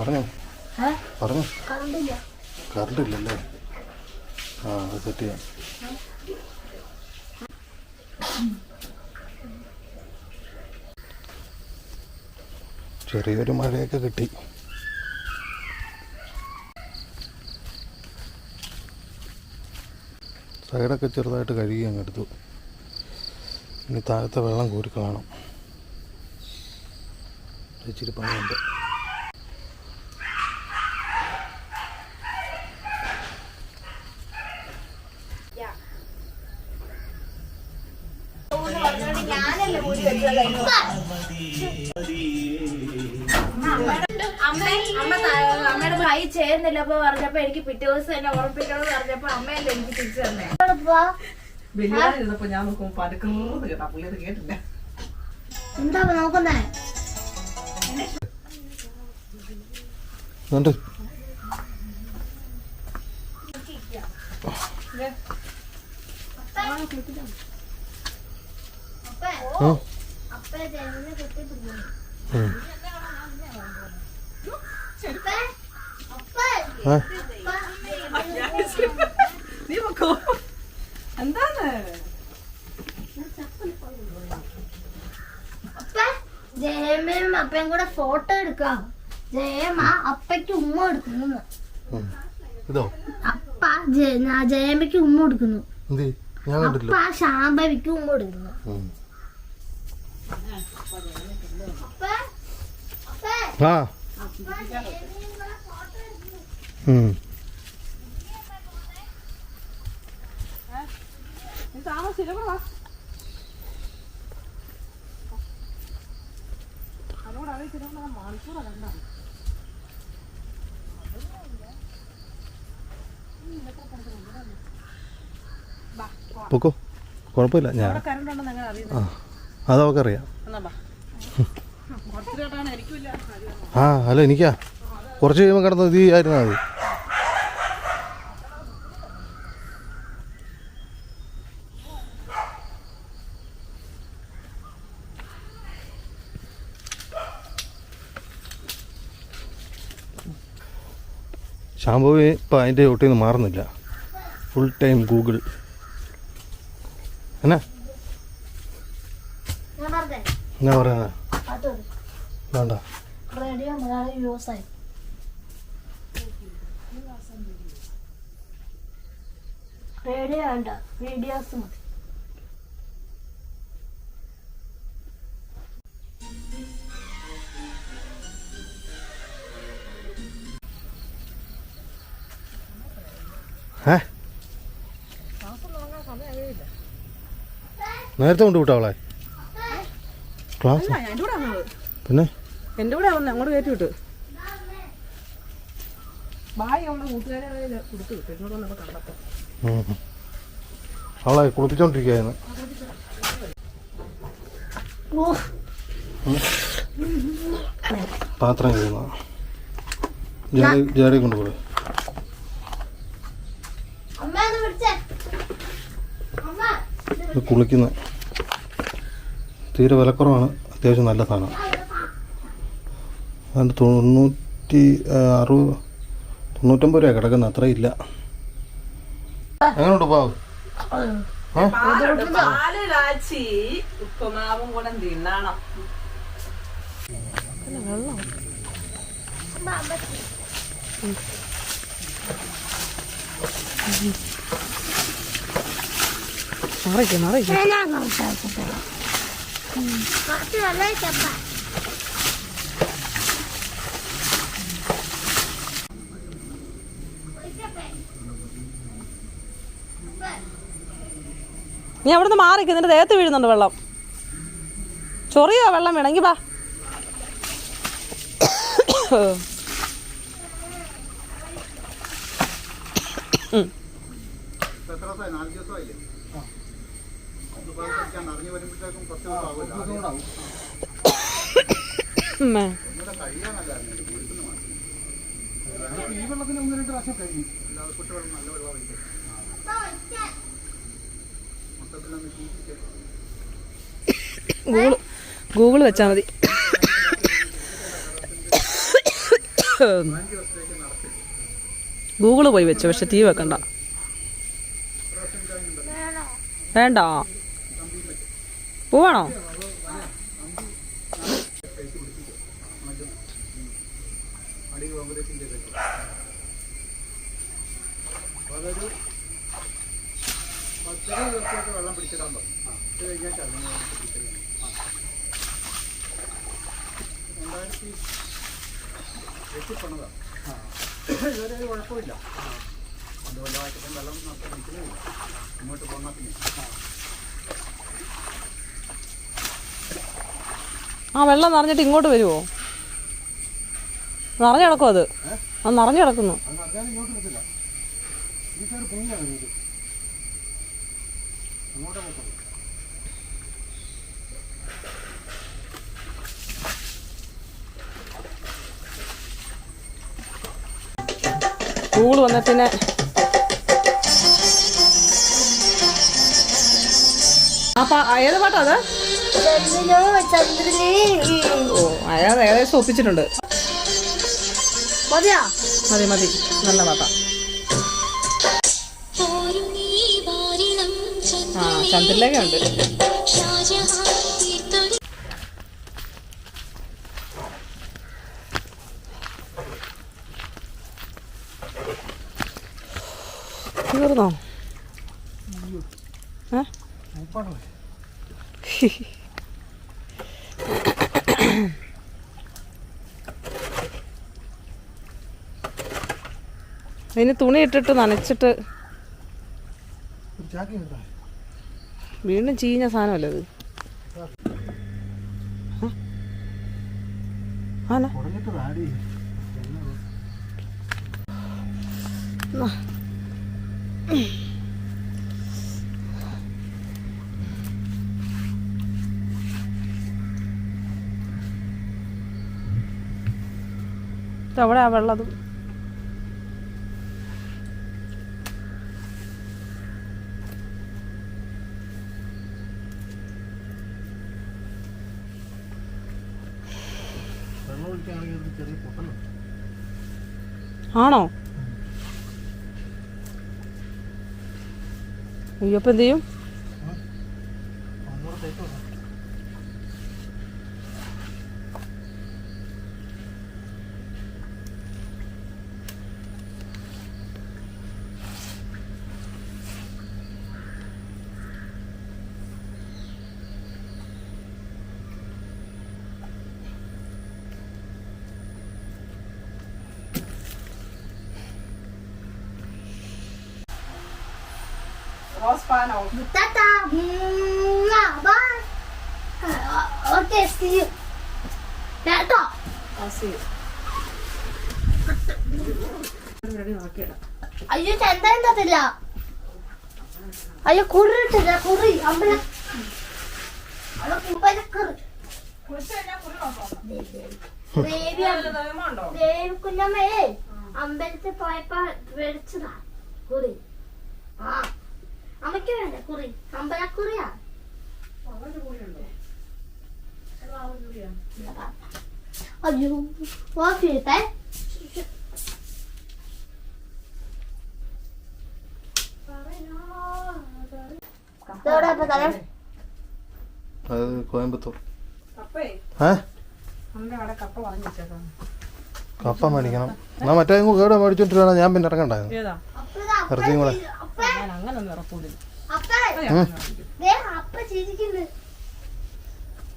പറഞ്ഞോ പറഞ്ഞോ. കറണ്ട് ഇല്ലല്ലേ? അത് സെറ്റ് ചെയ്യാം. ചെറിയൊരു മഴയൊക്കെ കിട്ടി. സൈഡൊക്കെ ചെറുതായിട്ട് കഴുകി അങ്ങ് എടുത്തു. ഇനി താഴത്തെ വെള്ളം കോരി കാണും. ഇച്ചിരി പണിയുണ്ട്. അമ്മയുടെ കൈ ചേരുന്നില്ല അപ്പൊ പറഞ്ഞപ്പോ എനിക്ക് പിറ്റേ ദിവസം എന്നെ ഉറപ്പിക്കണം പറഞ്ഞപ്പോ അമ്മയല്ലേ എനിക്ക് തിരിച്ചു തന്നെ. ബിരിയാണി ഇരുന്നപ്പോ ഞാൻ നോക്കുമ്പോ പരക്കുന്നത് കേട്ടാ, പുള്ളി അത് കേട്ടില്ല. എന്താ നോക്കുന്നേ? നീ നോക്കോ എന്താണ്? ജയമയും അപ്പയും കൂടെ ഫോട്ടോ എടുക്കാം. ജയമ അപ്പയ്ക്ക് ഉമ്മ കൊടുക്കുന്നു. അപ്പ ജയമയ്ക്ക് ഉമ്മ കൊടുക്കുന്നു. അപ്പ ശാംഭവിക്ക് ഉമ്മ കൊടുക്കുന്നു. പൊക്കോ, കുഴപ്പമില്ല. ഞാൻ അതവക്കറിയാം. അല്ല എനിക്കാ കുറച്ച് കഴിയുമ്പോൾ കിടന്ന് ഇത് ആയിരുന്നാ മതി. ശാംഭവി ഇപ്പം അതിൻ്റെ ഒട്ടിൽ നിന്ന് മാറുന്നില്ല. Full time Google. എന്നാ ഞാൻ പറയാനാ വേണ്ട. റേഡിയോ മലയാളം യൂസ് ആയി. റേഡിയോ വേണ്ട, വീഡിയോസ് മതി. നേരത്തെ കൊണ്ട് വിട്ടോ അവളെ ക്ലാസ്? പിന്നെ എന്റെ കൂടെ അങ്ങോട്ട് കയറ്റി വിട്ടു. ബായി അവളെ കൂട്ടുകാരെ കൊടുത്തു വിട്ടു. എന്നോട് വന്നപ്പോ കണ്ടപ്പോ അവളെ കുളിപ്പിച്ചോണ്ടിരിക്കുകയായിരുന്നു. പാത്രം കഴിയുന്ന ജാടി കൊണ്ടുപോയി. കുളിക്കുന്ന തീരെ വിലക്കുറവാണ്. അത്യാവശ്യം നല്ല സാധനം. അതുകൊണ്ട് 99 രൂപ കിടക്കുന്നത്. അത്ര ഇല്ല. എങ്ങനെയുണ്ട് പാവ്? പാല് കാച്ചി ഉപ്പുമാവും കൂടെ തിന്നണം. നീ അവിടുന്ന് മാറിക്ക്, നിന്റെ ദേഹത്ത് വീഴുന്നുണ്ട് വെള്ളം. ചൊറിയോ വെള്ളം വേണമെങ്കിൽ വാ. ഗൂഗിൾ വെച്ചാൽ മതി. ഗൂഗിള് പോയി വെച്ചു, പക്ഷെ ടീ വെക്കണ്ട. വേണ്ട, പോവാണോ? വെള്ളം പിടിച്ചിടാൻ ഇതുവരെ ഒരു കുഴപ്പമില്ല. അതുകൊണ്ടായിട്ട് വെള്ളം നിൽക്കുന്നില്ല. ഇങ്ങോട്ട് പോന്നാൽ പിന്നെ ആ വെള്ളം നിറഞ്ഞിട്ട് ഇങ്ങോട്ട് വരുമോ? നിറഞ്ഞു കിടക്കും അത് നിറഞ്ഞു കിടക്കുന്നു. ഇങ്ങോട്ട് എടുത്തില്ല. ഈ സൈഡ് പൊങ്ങിയാണ് വീട്. അങ്ങോട്ട് പോകണം. സ്കൂൾ വന്ന പിന്നെ ഏത് പാട്ടാ അത്? ഓ അയാൾ ഏകദേശം ഒപ്പിച്ചിട്ടുണ്ട്. മതി മതി, നല്ല പാട്ടാ. ആ ചന്ദ്രലേഖ ഉണ്ട്. തീർന്നോ? അതിന് തുണി ഇട്ടിട്ട് നനച്ചിട്ട് വീണ്ടും ചീഞ്ഞ സാധനമല്ലേ ഇത്? ആന അവിടെ ആ വെള്ളം ആണോ? അയ്യപ്പം എന്ത് ചെയ്യും? Tata, bye. Okay, see you. Tata. അയ്യോ ചന്ദനം തത്തില്ല. അയ്യോ കുറി ഇട്ടില്ല, കുറി അമ്പല കുഞ്ഞമ്മേ അമ്പലത്തിൽ പോയപ്പോ മേടിച്ചതാ കുറി. ആ അമ്മയ്ക്ക് വേണ്ട കുറി, അമ്പലക്കുറിയാ. അയ്യോ വാക്കിട്ടെ. അത് കോയമ്പത്തൂർ. കപ്പ മേടിക്കണം. എന്നാ മറ്റേ കേടെ മേടിച്ചോണ്ട് വേണം ഞാൻ പിന്നെ ഇറങ്ങണ്ടായിരുന്നു. ഇറച്ചിയും കൂടെ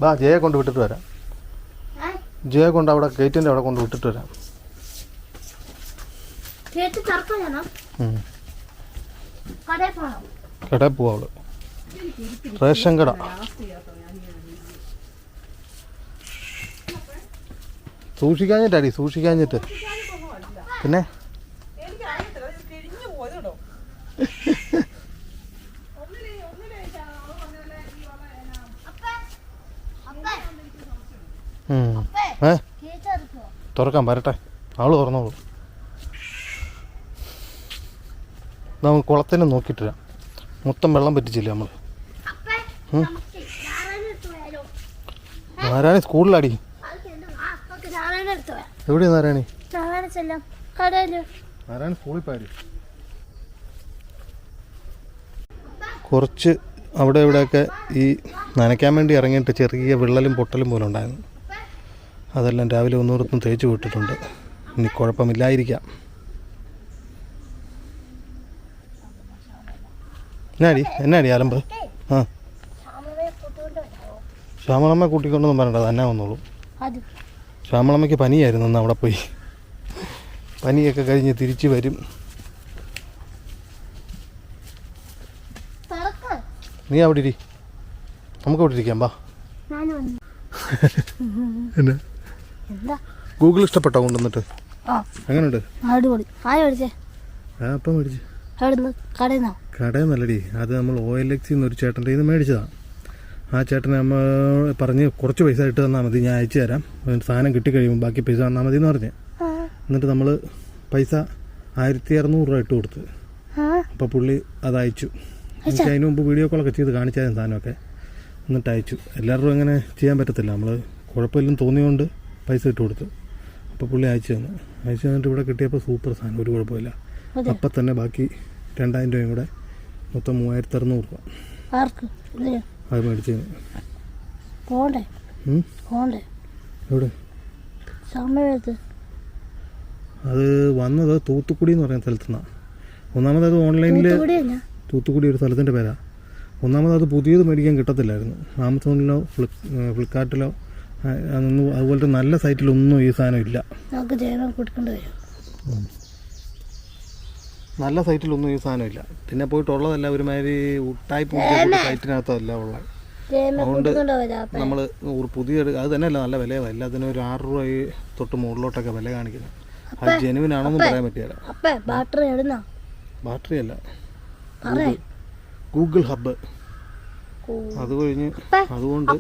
ബാ ജയെ കൊണ്ട് വിട്ടിട്ട് വരാം. ജയെ കൊണ്ട് അവിടെ ഗേറ്റിന്റെ അവിടെ കൊണ്ട് വിട്ടിട്ട് വരാം. കടയിൽ പോവാ അവള്. റേഷൻ കട. സൂക്ഷിക്കാഞ്ഞിട്ടടി, സൂക്ഷിക്കാഞ്ഞിട്ട്. പിന്നെ തുറക്കാൻ വരട്ടെ, അവള് തുറന്നോളൂ. നമുക്ക് കുളത്തിന് നോക്കിയിട്ട് വരാം. മൊത്തം വെള്ളം പറ്റിച്ചില്ല നമ്മൾ. നാരായണി സ്കൂളിലടി. എവിടെയാ നാരായണി? ആരാണ് സ്കൂളിൽ പോയത്? കുറച്ച് അവിടെ ഇവിടെയൊക്കെ ഈ നനയ്ക്കാൻ വേണ്ടി ഇറങ്ങിയിട്ട് ചെറിയ വിള്ളലും പൊട്ടലും പോലെ ഉണ്ടായിരുന്നു. അതെല്ലാം രാവിലെ ഒന്നുകൂടത്തും തേച്ച് വിട്ടിട്ടുണ്ട്. ഇനി കുഴപ്പമില്ലായിരിക്കാം. എന്നാടി അലമ്പ്? ആ, ശ്യാമളമ്മ കൂട്ടിക്കൊണ്ടൊന്നും പറയണ്ട, തന്നെ വന്നോളൂ. ശ്യാമളമ്മയ്ക്ക് പനിയായിരുന്നു, ഒന്ന് അവിടെ പോയി പനിയൊക്കെ കഴിഞ്ഞ് തിരിച്ച് വരും. നീ അവിടെ ഇരി, നമുക്ക് അവിടെ ഇരിക്കാം. വാ. എന്നാ ഗൂഗിൾ ഇഷ്ടപ്പെട്ടോ കൊണ്ടുവന്നിട്ട്? എങ്ങനെയുണ്ട്? അപ്പം മേടിച്ച് കടയിൽ നല്ലടി. അത് നമ്മൾ OLX ഒരു ചേട്ടൻ്റെ ഇത് മേടിച്ചതാണ്. ആ ചേട്ടനെ നമ്മ പറഞ്ഞ് കുറച്ച് പൈസ ഇട്ട് തന്നാൽ മതി, ഞാൻ അയച്ചു തരാം, സാധനം കിട്ടിക്കഴിയുമ്പോൾ ബാക്കി പൈസ തന്നാൽ മതി എന്ന് പറഞ്ഞ്. എന്നിട്ട് നമ്മൾ പൈസ 1600 രൂപ ഇട്ട് കൊടുത്ത്. അപ്പോൾ പുള്ളി അത് അയച്ചു. എനിക്ക് അതിന് മുമ്പ് വീഡിയോ കോളൊക്കെ ചെയ്ത് കാണിച്ചായിരുന്നു സാധനമൊക്കെ. എന്നിട്ട് അയച്ചു. എല്ലാവരും അങ്ങനെ ചെയ്യാൻ പറ്റത്തില്ല, നമ്മൾ കുഴപ്പമില്ലെന്ന് തോന്നിയുകൊണ്ട് പൈസ ഇട്ട് കൊടുത്തു. അപ്പോൾ പുള്ളി അയച്ചു തന്നു. അയച്ചു തന്നിട്ട് ഇവിടെ കിട്ടിയപ്പോൾ സൂപ്പർ സാധനം, ഒരു കുഴപ്പമില്ല. അപ്പം തന്നെ ബാക്കി 2000 രൂപയും കൂടെ മൊത്തം 3600 രൂപ അത് മേടിച്ചതിന്. എവിടെ? അത് വന്നത് തൂത്തുക്കുടി എന്ന് പറയുന്ന സ്ഥലത്തുനിന്നാണ്. ഒന്നാമത് അത് ഓൺലൈനിൽ, തൂത്തുക്കുടി ഒരു സ്ഥലത്തിൻ്റെ പേരാണ്. ഒന്നാമത് അത് പുതിയത് മേടിക്കാൻ കിട്ടത്തില്ലായിരുന്നു. ആമസോണിലോ ഫ്ലിപ്കാർട്ടിലോ അതൊന്നും, അതുപോലത്തെ നല്ല സൈറ്റിലൊന്നും ഈ സാധനം ഇല്ല. നല്ല സൈറ്റിലൊന്നും ഈ സാധനം ഇല്ല. പിന്നെ പോയിട്ടുള്ളതല്ല ഒരുമാതിരി ഉട്ടായി പൂജ സൈറ്റിനകത്തല്ല ഉള്ളത്. അതുകൊണ്ട് നമ്മൾ പുതിയ അത് തന്നെയല്ല, നല്ല വിലയാണ്. എല്ലാത്തിനും ഒരു 6 രൂപ തൊട്ട് മുകളിലോട്ടൊക്കെ വില കാണിക്കുന്നത്. അത് ജെനുവിനാണെന്നും പറയാൻ പറ്റില്ല. ബാറ്ററി അല്ല, ഗൂഗിൾ ഹബ്ബ്. അത് കഴിഞ്ഞ് അതുകൊണ്ട്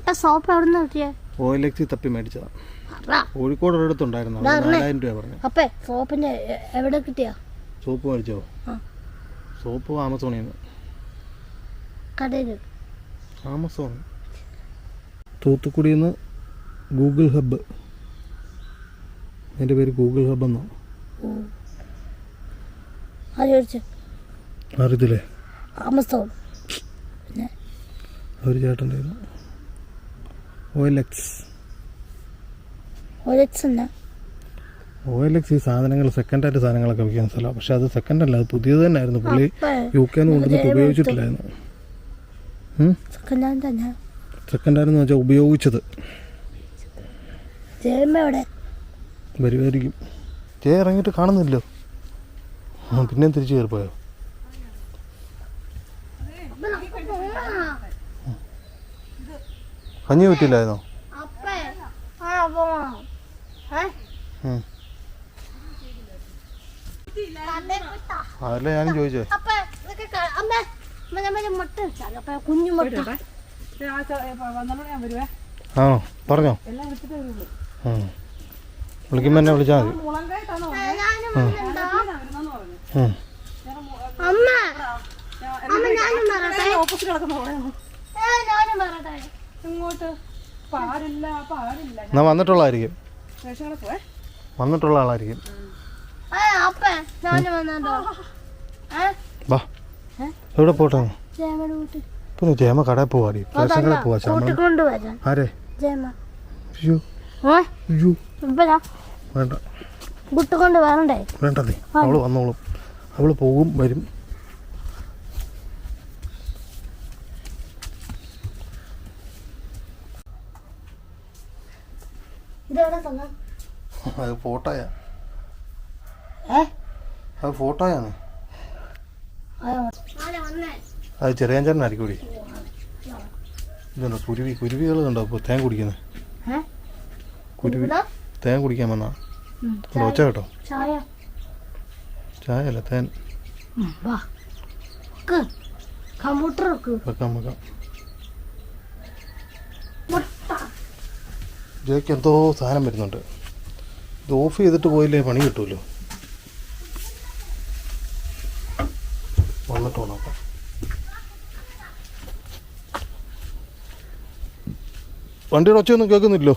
OLX തപ്പി മേടിച്ചതാണ്. കോഴിക്കോട് ഒരിടത്തുണ്ടായിരുന്നു, 4000 രൂപ പറഞ്ഞു. സോപ്പ് മേടിച്ചോ? സോപ്പ് ആമസോണിൽ നിന്ന്. ആമസോൺ തൂത്തുക്കുടിയിൽ നിന്ന് ഗൂഗിൾ ഹബ്ബ്. എൻ്റെ പേര് ഗൂഗിൾ ഹബ്ബ് എന്നോ അറിയത്തില്ലേ? ആമസോൺ ഒരു ചേട്ടൻ്റെ OLX ഈ സാധനങ്ങൾ സെക്കൻഡായിട്ട് സാധനങ്ങളൊക്കെ വിൽക്കുന്ന സ്ഥലമാണ്. പക്ഷെ അത് സെക്കൻഡ് അല്ല, അത് പുതിയത് തന്നെയായിരുന്നു. പുള്ളി UK കൊണ്ടുവന്നിട്ട് ഉപയോഗിച്ചിട്ടില്ലായിരുന്നു. സെക്കൻഡായിരുന്നു വെച്ചാൽ ഉപയോഗിച്ചത്. വരുമായിരിക്കും. ഇറങ്ങിയിട്ട് കാണുന്നില്ലോ. പിന്നെയും തിരിച്ചു കയറിപ്പോയോ? കഞ്ഞി പറ്റില്ലായിരുന്നോ? അതല്ലേ ഞാനും ചോദിച്ചേ. ആണോ? പറഞ്ഞോ. വിളിക്കുമ്പോ എന്നെ വിളിച്ചാൽ മതി. എന്നാ വന്നിട്ടുള്ളതായിരിക്കും. വന്നിട്ടുള്ള ആളായിരിക്കും. വാ, എവിടെ പോട്ടെ? പിന്നെ ജയമ കടയിൽ പോവാടി, റേഷൻ കടയിൽ പോവാ. ആരെ? വേണ്ട വേണ്ടേ, അവള് വന്നോളും. അവള് പോകും വരും. അത് ഫോട്ടോയാ, അത് ഫോട്ടോയാണ്. അത് ചെറിയ ചേട്ടനായിരിക്കും കൂടി. ഇതുണ്ടോ കുരുവികൾ കണ്ടോ ഇപ്പോൾ തേൻ കുടിക്കുന്നത്? കുരുവി തേൻ കുടിക്കാൻ വന്നാ ഒച്ച കേട്ടോ? ചായ അല്ല, തേൻ. വെക്കാം വെക്കാം. ജോയ്ക്ക് എന്തോ സാധനം വരുന്നുണ്ട്. ഇത് ഓഫ് ചെയ്തിട്ട് പോയില്ലേ പണി കിട്ടുമല്ലോ. വന്നിട്ട് നോക്കാം. വണ്ടിയുടെ ഒച്ചയൊന്നും കേൾക്കുന്നില്ലോ.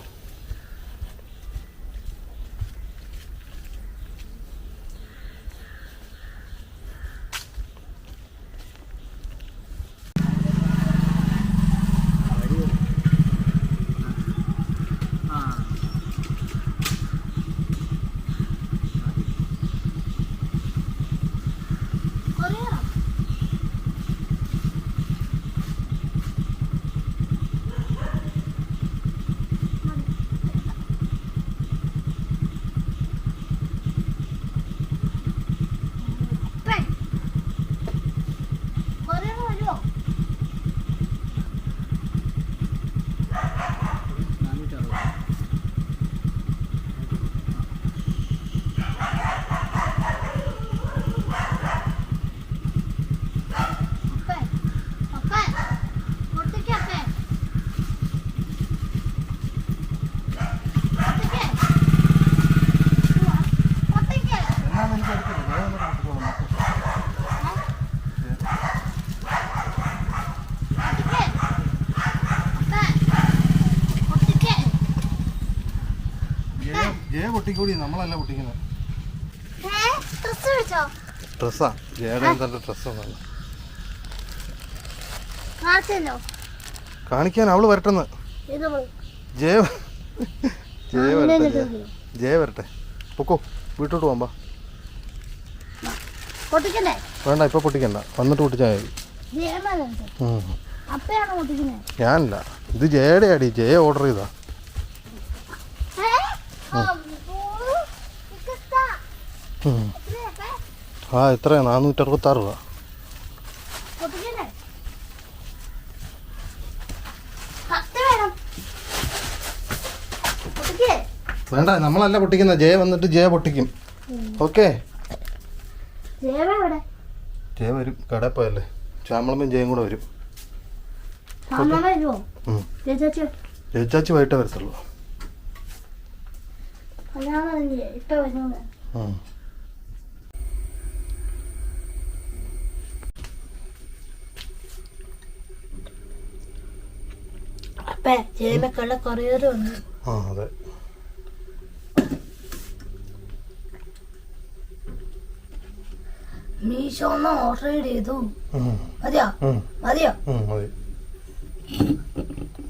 ജയ പൊട്ടിക്കൂടി, നമ്മളല്ല പൊട്ടിക്കുന്നത്. ഡ്രസ് വെച്ചോ? ഡ്രസ്സാ ജയയുടെ എന്താ ഡ്രസ്സാണ് കാണിക്കാൻ. അവള് വരട്ടെന്ന്. ജയ വരട്ടെ, ജയ വരട്ടെ. പൊക്കോ, വീട്ടോട്ട് പോകാം. വേണ്ട, ഇപ്പൊ പൊട്ടിക്കണ്ട, വന്നിട്ട് പൊട്ടിച്ചാൽ മതി. ഞാനില്ല, ഇത് ജയയുടെ ആടി. ജയ ഓർഡർ ചെയ്താ. ആ എത്രയാ? 466 രൂപ. വേണ്ട, നമ്മളല്ല പൊട്ടിക്കുന്ന. ജയ വന്നിട്ട് ജയ പൊട്ടിക്കും. ഓക്കെ, ജയ വരും. കടയിൽ പോയല്ലേ, ശ്യാമളമ്മയും ജയം കൂടെ വരും. ജയിച്ചാച്ചി വൈകിട്ടേ വരത്തുള്ളൂ. ആ അതെ. മീഷോന്ന് ഓർഡർ ചെയ്തു. മതിയോ? മതിയോ? മതി.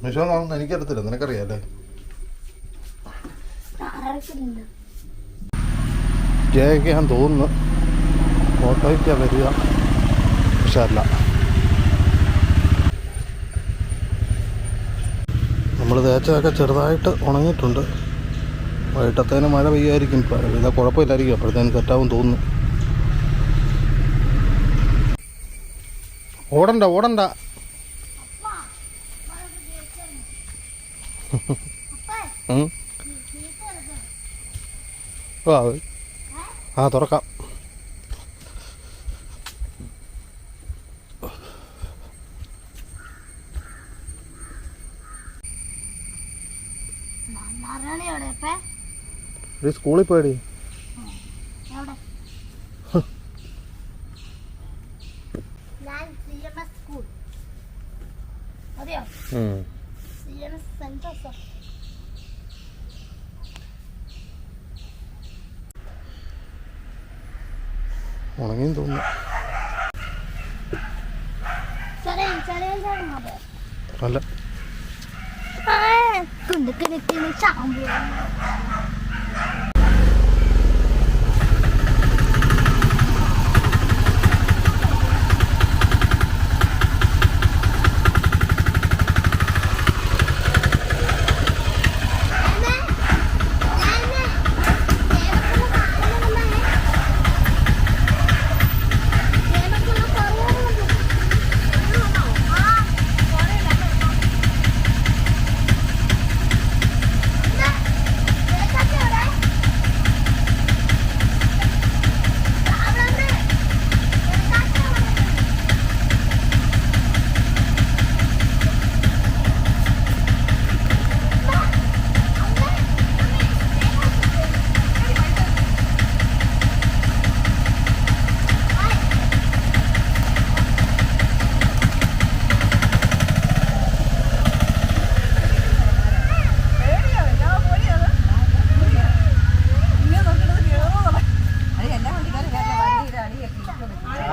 മീഷോ എനിക്കറിയത്തില്ല, നിനക്കറിയാല്ലേ? ജയക്ക് ഞാൻ തോന്നുന്നു ഓട്ടോയ്ക്കാ വരിക, പക്ഷെ അല്ല. നമ്മൾ തേച്ചതൊക്കെ ചെറുതായിട്ട് ഉണങ്ങിയിട്ടുണ്ട്. വൈകിട്ടത്തേന് മഴ പെയ്യായിരിക്കും. ഇതാ കുഴപ്പമില്ലായിരിക്കും, അപ്പോഴത്തേന് സെറ്റാവും തോന്നുന്നു. ഓടണ്ട ഓടണ്ട. ആ തുറക്കാം. സ്കൂളിൽ പോയടി. ഉണങ്ങിയും തോന്നുന്നു. അല്ല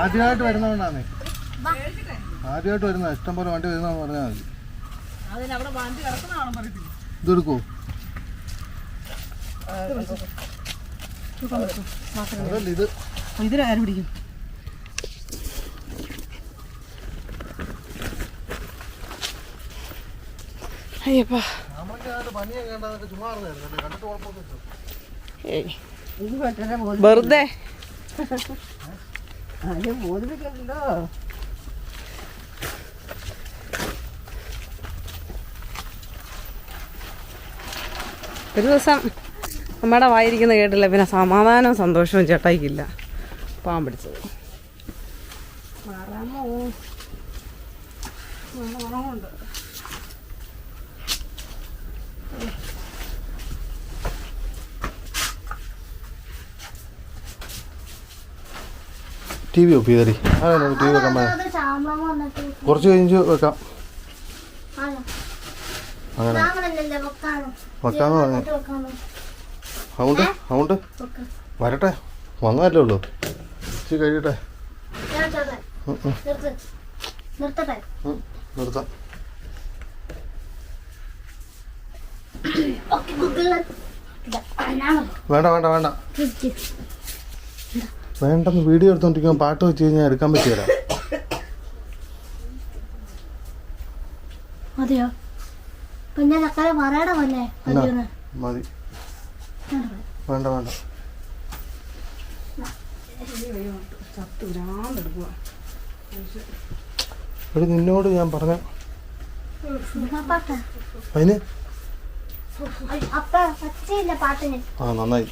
ആദ്യമായിട്ട് വരുന്നതുകൊണ്ടാണ്. ആദ്യമായിട്ട് വരുന്ന ഇഷ്ടം പോലെ വണ്ടി വരുന്നതെന്ന് പറഞ്ഞാൽ മതി. ഇതെടുക്കൂ. അതല്ല ഇത് ഇതിലാരും പിടിക്കും. അയ്യപ്പാ, പനിയൊക്കെ കണ്ടതൊക്കെ ചുമ്മാ കണ്ടിട്ട് കുഴപ്പമൊന്നുമില്ല. വെറുതെ ബോധിപ്പിക്കണ്ടോ? ഒരു ദിവസം അമ്മയുടെ വായിരിക്കുന്ന കേട്ടില്ല, പിന്നെ സമാധാനവും സന്തോഷവും ചേട്ടായിക്കില്ല. പാവം പിടിച്ചത്. ടി വി ഓഫ് ചെയ്തേ. ടി വി വെക്കാൻ കുറച്ച് കഴിഞ്ഞ് വെക്കാം. അങ്ങനെ വെക്കാന്ന് പറഞ്ഞു. അതുകൊണ്ട് വരട്ടെ, വന്നതല്ലേ ഉള്ളൂ, ഇച്ചിരി കഴിയട്ടെ. നിർത്താം. വേണ്ട വേണ്ടെന്ന് വീഡിയോ എടുത്തോണ്ടിരിക്കുമ്പോൾ പാട്ട് വെച്ച് കഴിഞ്ഞാൽ എടുക്കാൻ പറ്റിയല്ല. മതിയോ? പിന്നെ ചക്കര പറയണ പോലെ മതി. വേണ്ട എടി നിന്നോട് ഞാൻ പറഞ്ഞ അതിന് പാട്ടിന് നന്നായി.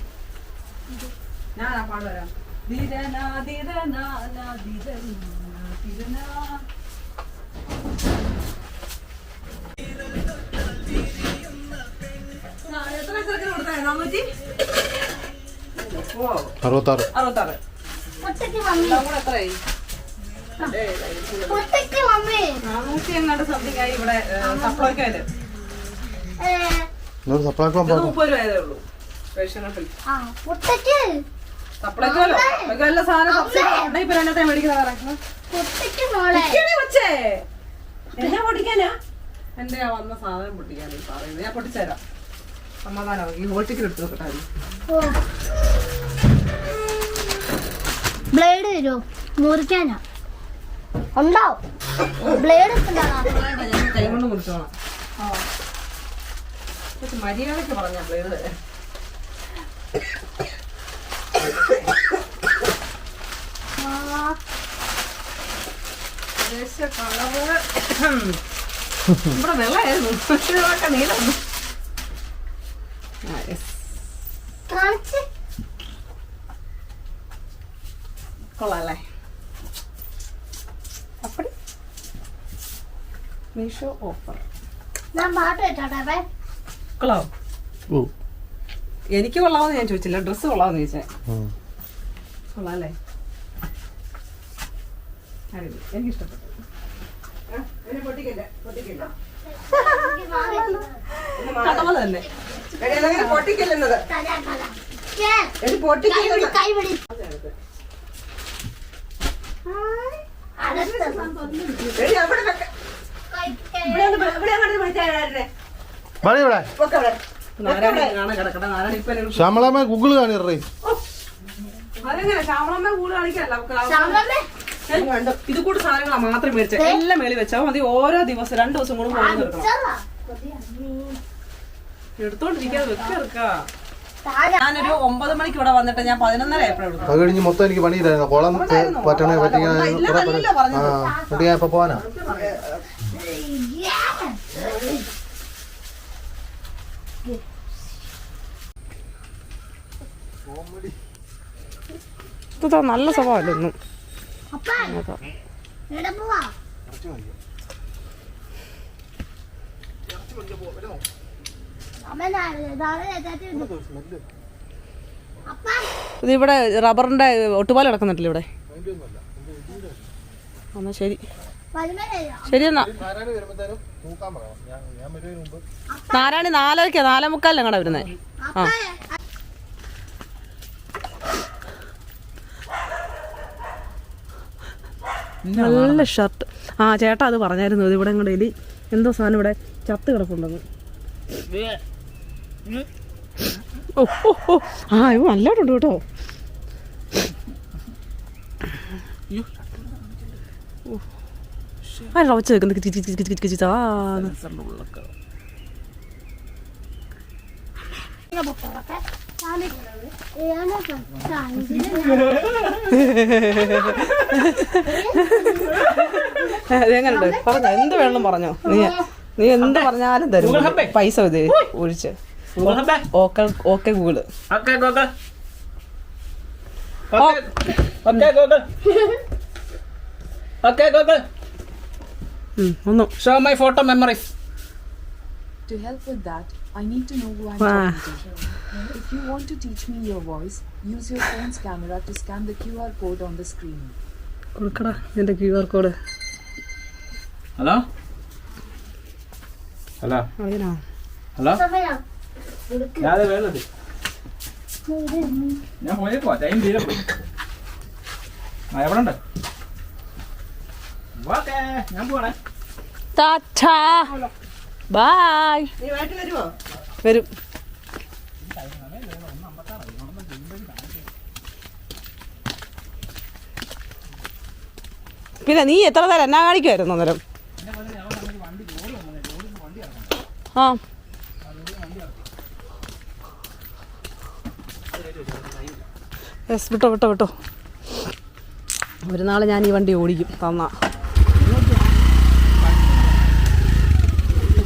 അറുപത്താറ്. എന്റെ വന്ന സാധനം പൊട്ടിക്കാൻ പറയുന്നത് ഞാൻ പൊട്ടിച്ചേരാം. സമാധാനം ഈ വോട്ടിക്കൽ എടുത്ത് നോക്കട്ടെ. ബ്ലേഡ് വരുമോ മുറിക്കാനാ? ഉണ്ടാവും ബ്ലേഡ്. കൈ കൊണ്ട് മുറിച്ചോളാം. മര്യാദക്ക് പറഞ്ഞ ബ്ലേഡ് കളറ് ഇവിടെ വെള്ളമായിരുന്നു, പക്ഷേ നീളായിരുന്നു. കൊള്ളാല്ലേ? അപ്പടി മീഷോ ഓഫർ കൊള്ളാവോ? എനിക്ക് കൊള്ളാവെന്ന് ഞാൻ ചോദിച്ചില്ല, ഡ്രസ്സ് കൊള്ളാവെന്ന് ചോദിച്ചേ. കൊള്ളാല്ലേ? എനിക്ക് ഇഷ്ടപ്പെട്ടു. കടമ തന്നെ പൊട്ടിക്കല്ലെന്നത്. ശ്യാമളമ്മ ഗൂഗിള് കാണിറേ. അതെങ്ങനെ ശ്യാമളമ്മ കൂട് കാണിക്കല്ല, ഇത് കൂടെ സാധനങ്ങളാ മാത്രം മേടിച്ച എല്ലാം മേളി വെച്ചാൽ മതി. ഓരോ ദിവസം 2 ദിവസം കൂടെ എടുത്തോണ്ടിരിക്കാതെ വെക്കാ. ഞാനൊരു 9 മണിക്ക് ഇവിടെ വന്നിട്ട് ഞാൻ 11:30 ആയപ്പോഴും അത് കഴിഞ്ഞ് മൊത്തം എനിക്ക് പണിയില്ലായിരുന്നു. കുളം പറ്റണേ പറ്റിക്കാൻ ഞാൻ ഇപ്പൊ പോവാനാ. നല്ല സ്വഭാവമല്ല ഒന്നും. ഇതിവിടെ റബ്ബറിന്റെ ഒട്ടുപാല കിടക്കുന്നുണ്ടല്ലോ ഇവിടെ. എന്നാ ശരി, ശരി എന്നാ. നാരായണി 4:30 4:45 ഞങ്ങളുടെ വരുന്നേ. ആ നല്ല ഷർട്ട്. ആ ചേട്ടാ അത് പറഞ്ഞായിരുന്നു, ഇവിടെ ഇങ്ങോട്ട് എലി എന്തോ സാധനം ഇവിടെ ചത്ത് കിടപ്പുണ്ടെന്ന്. ഓ ഓ ഓ ആ ഇവ നല്ലതായിട്ടുണ്ട് കേട്ടോ. ആ വെച്ച് വെക്കുന്നത് അതെങ്ങനുണ്ട് പറഞ്ഞോ, എന്ത് വേണം പറഞ്ഞോ. നീ എന്ത് പറഞ്ഞാലും തരും പൈസ. ഇത് ഒഴിച്ച് ഓക്കെ ഗൂഗിള്. ഒന്നും show my photo memories. To help with that, I need to know who I'm talking to. If you want to teach me your voice, use your phone's camera to scan the QR code on the screen. കൊടുക്കടാ എന്റെ QR code. Hello hello അറിയണോ? Hello ഞാൻ വേണത് ഞാൻ പോയേക്കുവാ, time തീരെ പോയി. എവിടെ ഉണ്ട്? ഓക്കേ, ഞാൻ പോണേ. Tata bye. നീ വീട്ടിൽ വരുമോ? വരും. പിന്നെ നീ എത്ര നേരം എന്നാ കാണിക്കുമായിരുന്നു അന്നേരം? ആ യെസ്, വിട്ടോ വിട്ടോ വിട്ടോ. ഒരു നാൾ ഞാൻ ഈ വണ്ടി ഓടിക്കും തന്നാ.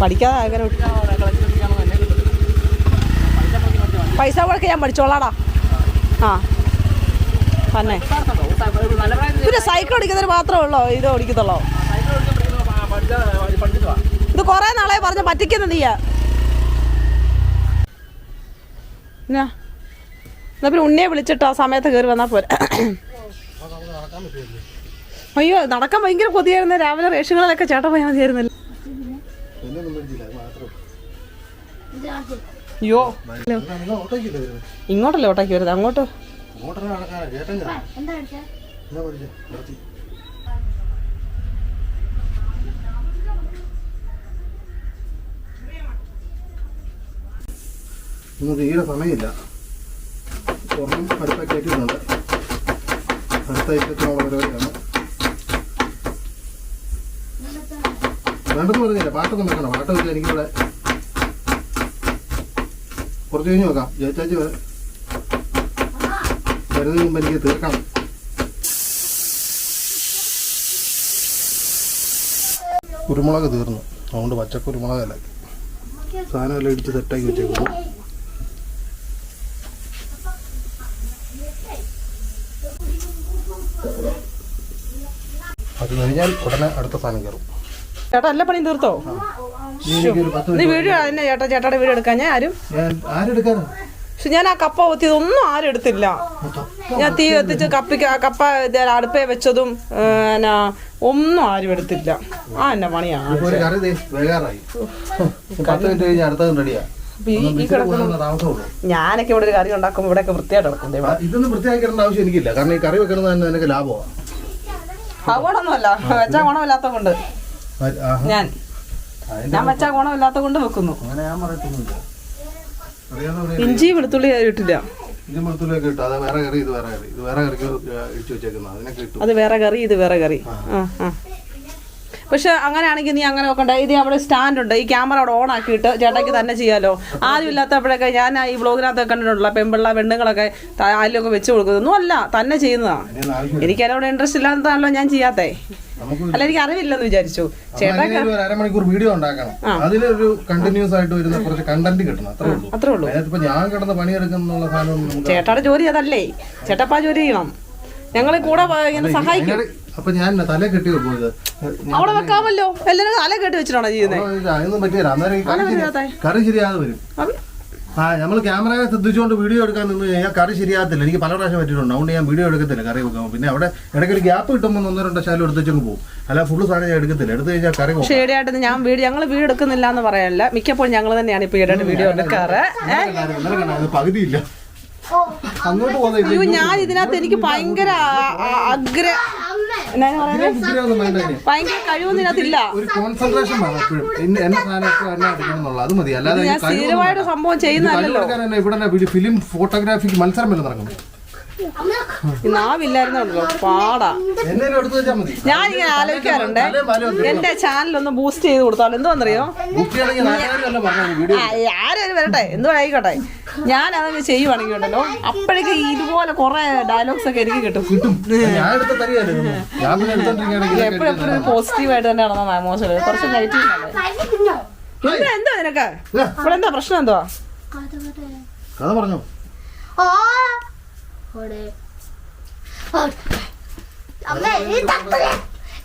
പഠിക്കാതെ അങ്ങനെ പൈസ കൊടുക്ക ഞാൻ പഠിച്ചോളാടാ. ആ തന്നെ പിന്നെ സൈക്കിൾ ഓടിക്കുന്നതിന് മാത്രമേ ഉള്ളോ ഇത് ഓടിക്കത്തുള്ളോ? ഇത് കുറേ നാളെ പറഞ്ഞ പറ്റിക്കുന്ന നീയാ. എന്നാ പിന്നെ ഉണ്ണിയെ വിളിച്ചിട്ട് ആ സമയത്ത് കയറി വന്നാൽ പോരെ. അയ്യോ നടക്കാൻ ഭയങ്കര കൊതിയായിരുന്നു. രാവിലെ റേഷനുകളിലൊക്കെ ചേട്ടൻ പോയാൽ മതിയായിരുന്നല്ലോ. അയ്യോ ഇങ്ങോട്ടല്ലേ ഓട്ടാക്കി വരുന്നത്? അങ്ങോട്ട് ഇന്ന് തീരെ സമയമില്ല. സ്വർണം അടുത്ത കയറ്റിയിട്ടുണ്ട്. അടുത്ത ഐറ്റത്തിനുള്ള പരിപാടിയാണ്. വേണ്ടെന്ന് പറഞ്ഞില്ല, പാട്ടൊന്നും വെക്കണം. പാട്ട് വെച്ചാൽ എനിക്കിവിടെ കുറച്ച് കഴിഞ്ഞ് നോക്കാം. ജയിച്ചാച്ചി വരുന്നതിന് മുമ്പ് എനിക്ക് തീർക്കണം. കുരുമുളക് തീർന്നു, അതുകൊണ്ട് പച്ചക്കുരുമുളകല്ല സാധനം എല്ലാം ഇടിച്ച് സെറ്റാക്കി വെച്ചേക്കുന്നു. അത് കഴിഞ്ഞാൽ ഉടനെ അടുത്ത സാധനം കയറും. ചേട്ടാ എല്ലാ പണിയും തീർത്തോ? നീ വീഡിയോ തന്നെ ചേട്ടായുടെ വീഡിയോ എടുക്കാൻ ഞാൻ ആരെടുക്കാനാ? പക്ഷെ ഞാൻ ആ കപ്പ കൊത്തിയതൊന്നും ആരും എടുത്തില്ല. ഞാൻ തീ കത്തിച്ച് കപ്പ അടുപ്പേ വെച്ചതും ഒന്നും ആരും എടുത്തില്ല. ആ എന്നെ പണിയാണ്. ഞാനൊക്കെ ഇവിടെ ഒരു കറി ഉണ്ടാക്കുമ്പോൾ ഇവിടെയൊക്കെ വൃത്തിയായിട്ട് നടക്കും. ഇതൊന്നും വൃത്തിയാക്കേണ്ട ആവശ്യം എനിക്കില്ല, കാരണം ഈ കറി വെക്കുന്നത് തന്നെ എനിക്ക് ലാഭമാണ്. അതുകൊണ്ടൊന്നുമല്ല, വെച്ചാ ഗുണമില്ലാത്ത കൊണ്ട് ഞാൻ വെച്ചാ ഗുണമില്ലാത്ത കൊണ്ട് വെക്കുന്നു. ഇഞ്ചി വെളുത്തുള്ളി ഇട്ടില്ല. അത് വേറെ കറി, ഇത് വേറെ കറി. പക്ഷെ അങ്ങനെയാണെങ്കിൽ നീ അങ്ങനെ നോക്കണ്ട. ഇത് അവിടെ സ്റ്റാൻഡ് ഉണ്ട്, ഈ ക്യാമറ അവിടെ ഓൺ ആക്കിയിട്ട് ചേട്ടാക്ക് തന്നെ ചെയ്യാലോ. ആരും ഇല്ലാത്തപ്പോഴൊക്കെ ഞാൻ ഈ വ്ളോഗിനകത്ത് കണ്ടിട്ടുള്ള പെണ്ണുങ്ങളൊക്കെ ആരിലൊക്കെ വെച്ച് കൊടുക്കുന്നൊന്നും അല്ല, തന്നെ ചെയ്യുന്നതാ. എനിക്ക് അതിനോട് ഇൻട്രസ്റ്റ് ഇല്ലാത്തതാണല്ലോ ഞാൻ ചെയ്യാത്തേ. അല്ല എനിക്ക് അറിവില്ലെന്ന് വിചാരിച്ചു. ചേട്ടാക്ക് അരമണിക്കൂർ വീഡിയോ ഉണ്ടാക്കണം, അതിലൊരു കണ്ടിന്യൂസ് ആയിട്ട് വരുന്ന കുറച്ച് കണ്ടന്റ് കിട്ടണം, അത്രേ ഉള്ളൂ. ഞാൻ കിടന്ന് പണിയെടുക്കുന്ന സാധനം ചേട്ടായുടെ ജോലി അതല്ലേ, ചേട്ടപ്പാ ജോലി ചെയ്യണം. ഞങ്ങളെ കൂടെ ഇങ്ങനെ സഹായിക്കും. അപ്പൊ ഞാൻ തല കെട്ടി വെക്കുന്നത് അവിടെ വെക്കാമല്ലോ. എല്ലാരും തല കെട്ടി വെച്ചിട്ടാണോ ചെയ്യുന്നത്? അതൊന്നും പറ്റില്ല, അന്നേരം കറി ശരിയാതെ വരും. നമ്മൾ ക്യാമറയെ ശ്രദ്ധിച്ചുകൊണ്ട് വീഡിയോ എടുക്കാൻ നിന്ന് കഴിഞ്ഞാൽ കറി ശരിയാകത്തില്ല. എനിക്ക് പല പ്രാവശ്യം പറ്റിയിട്ടുണ്ട്, അതുകൊണ്ട് ഞാൻ വീഡിയോ എടുക്കത്തില്ല കറി വെക്കാൻ. പിന്നെ അവിടെ ഇടയ്ക്കൊരു ഗ്യാപ്പ് കിട്ടുമ്പോൾ 1-2 ശാലം എടുത്തേക്ക് പോകും, അല്ല ഫുള്ള് സാധനം ഞാൻ എടുക്കത്തില്ല. എടുത്തു കഴിഞ്ഞാൽ കറി ശരിയായിട്ട് ഞങ്ങൾ വീഡിയോ എടുക്കുന്നില്ല എന്ന് പറയാനല്ല, മിക്കപ്പോഴും ഞങ്ങൾ തന്നെയാണ് ഇപ്പൊ ഈടായിട്ട് വീഡിയോ എടുക്കാറ്. പകുതിയില്ല. അയ്യോ ഞാൻ ഇതിനകത്ത് എനിക്ക് ഭയങ്കര ഭയങ്കര കഴിവൊന്നും ഇതിനകത്തില്ല. ഞാൻ സ്ഥിരമായിട്ട് സംഭവം ചെയ്യുന്നതല്ലോ. ഇവിടെ ഫിലിം ഫോട്ടോഗ്രാഫിക്ക് മത്സരം വല്ലതും നടക്കുന്നു. നാവില്ലായിരുന്നല്ലോ പാടാ. ഞാൻ ഇങ്ങനെ ആലോചിക്കാറുണ്ട്, എന്റെ ചാനലൊന്ന് ബൂസ്റ്റ് ചെയ്ത് കൊടുത്താലോ. എന്തോന്നറിയോ, ആരും വരട്ടെ, എന്തോ ആയിക്കോട്ടെ, ഞാൻ അതങ്ങ് ചെയ്യുവാണെങ്കിൽ ഉണ്ടല്ലോ, അപ്പോഴേക്ക് ഇതുപോലെ കുറെ ഡയലോഗ്സ് ഒക്കെ എനിക്ക് കിട്ടും. എപ്പോഴും പോസിറ്റീവായിട്ട് തന്നെ നടന്ന മോശം, കുറച്ച് നെഗറ്റീവ്. എന്തോ നിനക്ക് ഇവിടെ എന്താ പ്രശ്നം? എന്തുവാ കഥ പറഞ്ഞോ?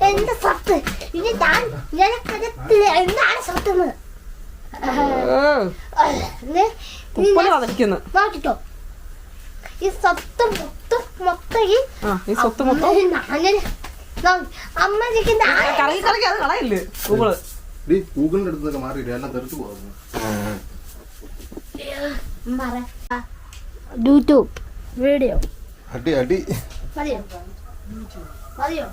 എന്റെ സ്വത്ത് ഇനി എന്താണ് സ്വത്ത് നോക്കിട്ടോ. ഈ സ്വത്ത് മൊത്തം അമ്മയ്ക്ക് ഗൂഗിളിന്റെ അടുത്തൊക്കെ മാറിയിട്ട് എല്ലാം തെറിച്ചു പോകുന്നു. യൂട്യൂബ് വീഡിയോ അടി അടി മതിയോ മതിയോ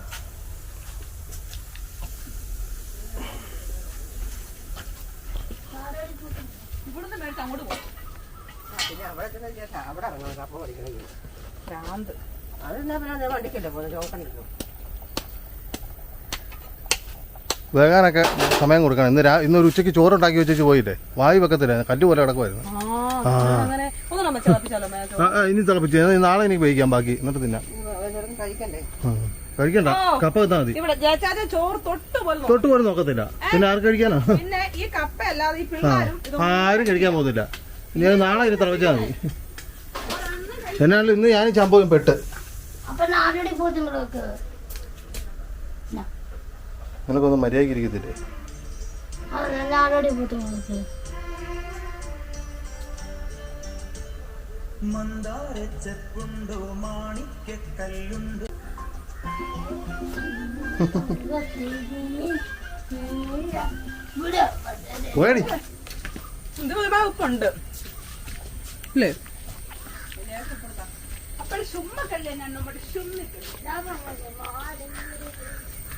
വേകാനൊക്കെ സമയം കൊടുക്കണം. ഇന്നൊരു ഉച്ചയ്ക്ക് ചോറുണ്ടാക്കി വെച്ചു പോയില്ലേ, വായു വെക്കത്തില്ല, കല്ല് പോലെ കിടക്കുമായിരുന്നു. ഇനി തിളപ്പിച്ച് നാളെ എനിക്ക് വഹിക്കാം ബാക്കി, എന്നിട്ട് തിന്നാം. കഴിക്കണ്ട, കപ്പ തിന്നാ മതി. ചോറ് തൊട്ട് പോലും നോക്കത്തില്ല, പിന്നെ ആർക്ക് കഴിക്കാനാ? പിന്നെ ഈ കപ്പ അല്ലാതെ ഈ ആരും കഴിക്കാൻ പോകുന്നില്ല. ഇനി അത് നാളെ ഇനി തിളപ്പിച്ചാൽ മതി. എന്നാലും ഇന്ന് ഞാൻ ചമ്പവും പെട്ട്. നിനക്കൊന്നും മര്യാദയ്ക്ക് ഇരിക്കത്തില്ലേ? പോയടി ഉപ്പുണ്ട് അല്ലേ?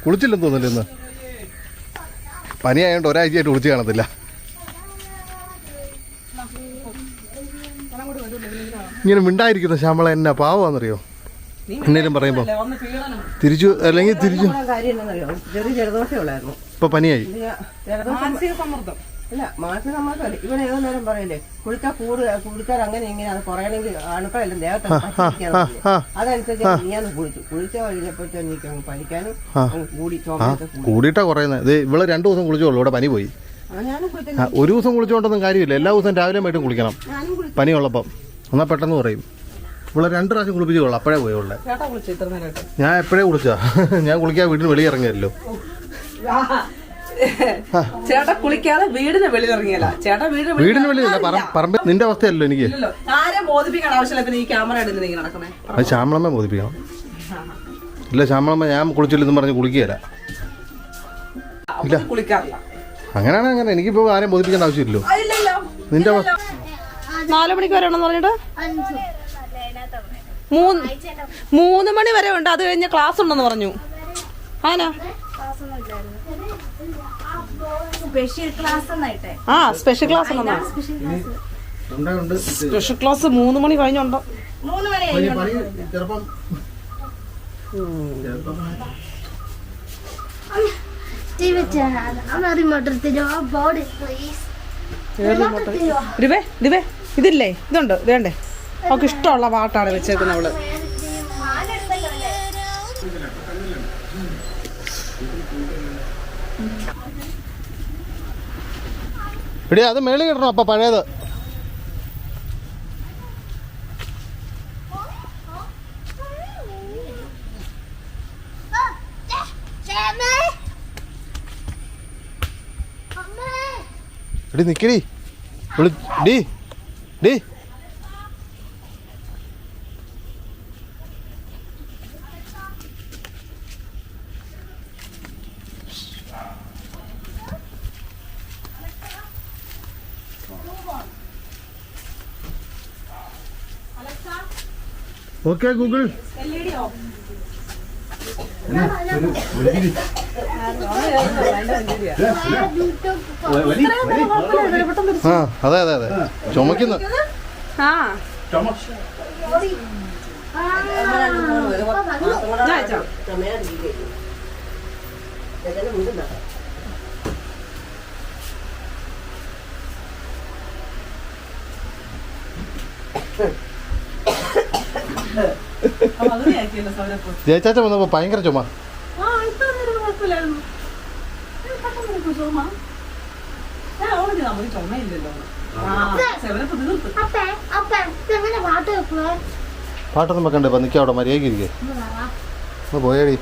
കുളിച്ചില്ലെന്ന് തോന്നില്ല ഇന്ന്. പനിയായോണ്ട് ഒരാഴ്ചയായിട്ട് കുളിച്ച് കാണത്തില്ല. ഇങ്ങനെ മിണ്ടായിരിക്കുന്ന ശ്യാമള എന്നാ പാവാന്നറിയോ? എന്നേലും പറയുമ്പോ തിരിച്ചു അല്ലെങ്കിൽ തിരിച്ചു ചെറിയ ജലദോഷം ഉള്ളായിരുന്നു. ഇപ്പൊ പനിയായി. മാനസിക സമ്മർദ്ദം ഇല്ല, മാനസിക സമ്മർദ്ദമല്ല. ഇവൻ ഏതോ നേരം പറയല്ലേ കുളിച്ചാൽ അങ്ങനെ ഇങ്ങനെ അത് കുറയണമെങ്കിൽ അണുക്കളെല്ലാം ദേഹത്ത് അതനുസരിച്ച് ഞാൻ കുളിച്ച കഴിഞ്ഞപ്പോഴത്തേക്കും പനിക്കാനും കൂടി കൂടിയിട്ടാ കുറയുന്നത്. ഇവിടെ 2 ദിവസം കുളിച്ചോളൂ, ഇവിടെ പനി പോയി. ഞാനും കുളിച്ചില്ല. ഒരു ദിവസം കുളിച്ചോണ്ടൊന്നും കാര്യമില്ല, എല്ലാ ദിവസവും രാവിലെ വൈകിട്ടും കുളിക്കണം പനിയുള്ളപ്പം. എന്നാൽ പെട്ടെന്ന് കുറയും. ഇവിടെ 2 പ്രാവശ്യം കുളിപ്പിച്ചോളൂ, അപ്പോഴേ പോയുള്ളേ. ഞാൻ എപ്പോഴേ കുളിച്ചാ, ഞാൻ കുളിക്കാൻ വീട്ടിന് വെളിയിറങ്ങിയല്ലോ. ചേട്ടാ കുളിക്കാതെ വീടിന് വെളിയിറങ്ങിയല്ല. ചേട്ടാ വീടിന് വെളിയില്ല, പറമ്പ്. നിന്റെ അവസ്ഥയല്ലോ എനിക്ക്. ആരെ ബോധിപ്പിക്കാൻ ആവശ്യമില്ല. പിന്നെ ഈ ക്യാമറ എടുത്ത് നടക്കണേ. അത് ശ്യാമളമ്മ ബോധിപ്പിക്കണം. ഇല്ല ശ്യാമളമ്മ ഞാൻ കുളിച്ചില്ലെന്ന് പറഞ്ഞ് കുളിക്കുകയില്ല. ഇല്ല കുളിക്കാറില്ല. അങ്ങനെയാണ് അങ്ങനെ. എനിക്കിപ്പോ ആരെയും ബോധിപ്പിക്കേണ്ട ആവശ്യമില്ലല്ലോ. നിന്റെ അവസ്ഥ 4 മണിക്ക് വരെ ഉണ്ടെന്ന് പറഞ്ഞിട്ട് 3 മണി വരെ ഉണ്ട്. അത് കഴിഞ്ഞ് ക്ലാസ് ഉണ്ടെന്ന് പറഞ്ഞു. ആനാ സ്പെഷ്യൽ ക്ലാസ് സ്പെഷ്യൽ ക്ലാസ് ഉണ്ടെന്നാ. സ്പെഷ്യൽ ക്ലാസ് 3 മണി കഴിഞ്ഞുണ്ടോ? 3 മണി ഇതില്ലേ, ഇതുണ്ട്, വേണ്ടേ? അവൾക്ക് ഇഷ്ടമുള്ള പാട്ടാണ് വെച്ചേക്കുന്നത് അവള്. എടീ അത് മേളിൽ കിട്ടണം. അപ്പൊ പഴയത് എടി നിക്കടി ഡി ഡി ഓക്കെ ഗൂഗിൾ അതെ അതെ അതെ ചുമക്കുന്നു. ജയച്ചാച്ച വന്നപ്പോ ഭയങ്കര ചുമ. പാട്ടൊന്നും വെക്കണ്ടേ, ഇപ്പൊ നിൽക്കാം അവിടെ മര്യാദയ്ക്ക് ഇരിക്കേ. പോയേടി.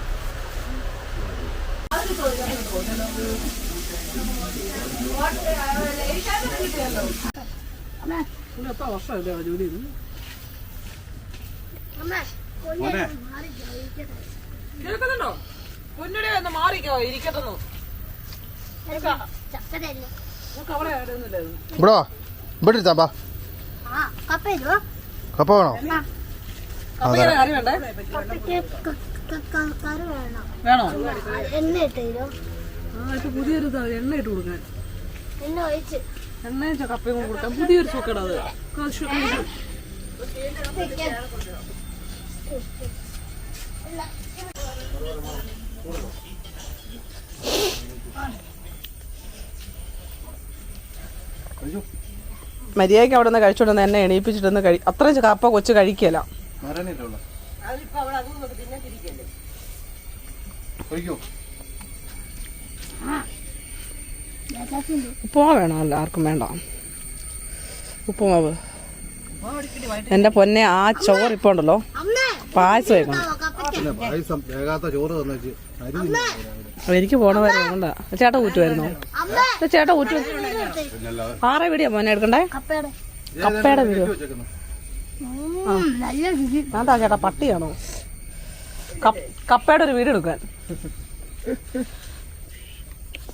ജോലി കേൾക്കുന്നുണ്ടോ? പൊന്നടി ഒന്ന് മാറിക്കോ, ഇരിക്കട്ടെന്നു. ഇവിടെ വാ, ഇവിടെ ഇരുത്താം. കപ്പ വേണോ? കപ്പയ്ക്ക് കറി വേണ്ടേ? കപ്പയ്ക്ക് കറി വേണം. വേണോ? എണ്ണ ഇട്ടോ? ഇപ്പൊ പുതിയൊരു എണ്ണ ഇട്ട് കൊടുക്കാൻ. എണ്ണ ഒഴിച്ച് എണ്ണ കപ്പയും കൂടെ കൊടുക്കാൻ പുതിയൊരു സൂക്കേടാ അത്. മര്യാദയ്ക്ക് അവിടെ നിന്ന് കഴിച്ചോണ്ടെന്ന് എന്നെ എണീപ്പിച്ചിട്ടൊന്ന് അത്രയും കപ്പ കൊച്ചു കഴിക്കല. ഉപ്പുമാവ് വേണോ? എല്ലാവർക്കും വേണ്ട ഉപ്പുമാവ്. എന്റെ പൊന്നെ, ആ ചോറ് ഇപ്പൊ ഉണ്ടല്ലോ, പായസം വെക്കണം. എനിക്ക് പോണവരുണ്ടാ. ചേട്ടൻ ഊറ്റുമായിരുന്നോ? ചേട്ടൻ ഊറ്റു. ആറെ വീടിയാ മോനെ എടുക്കണ്ടേ? കപ്പയുടെ വീട്. അതാ ചേട്ടാ, പട്ടിയാണോ? കപ്പയുടെ ഒരു വീട് എടുക്കാൻ.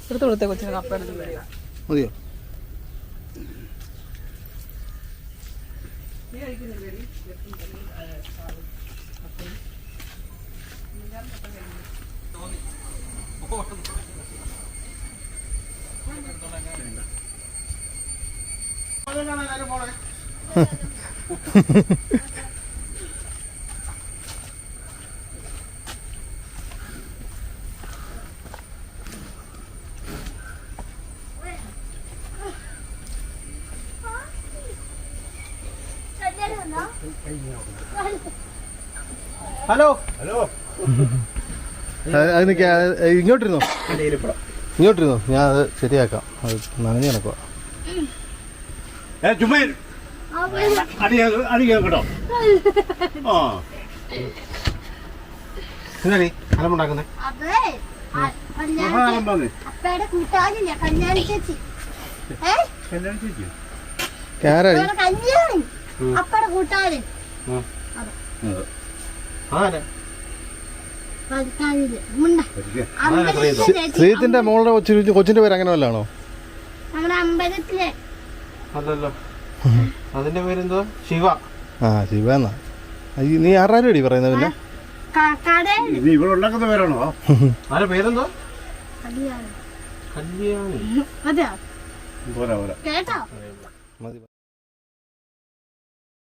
എടുത്തു കൊടുത്തേ കൊച്ചിന് കപ്പയുടെ ഒരു വീട്. മതിയോ? ഹലോ ഹലോ, ഇങ്ങോട്ടിരുന്നോ? ഇങ്ങോട്ടിരുന്നോ? ഞാൻ അത് ശരിയാക്കാം. അത് നനഞ്ഞു കിടക്കുക. ചുമ്മാ അടിക്കാം കേട്ടോ. ആ എന്താ നീ അലമുണ്ടാക്കുന്നേ? അപ്പയുടെ കൂട്ടാനില്ല, കല്യാണി ചേച്ചി. ആരാടി? കല്യാണി അപ്പയുടെ കൂട്ടാന്. ശ്രീത്തിന്റെ മോളുടെ കൊച്ചിന്റെ പേര് അങ്ങനെ വല്ലാണോ? നമ്മുടെ അമ്പലത്തിലെ. അല്ലല്ലോ, അതിന്റെ പേരെന്തോ? ശിവ. ആ, ശിവ എന്നാ. നീ ആരാടി അടി പറയുന്നത്? പിന്നെ ഇത് ഇവിടെ ഉണ്ടാക്കുന്ന പേരാണോ? ആരെ പേരെന്തോ? കല്യാണി. കല്യാണി. അതെയോ? പോരാ പോരാ. കേട്ടോ? മതി.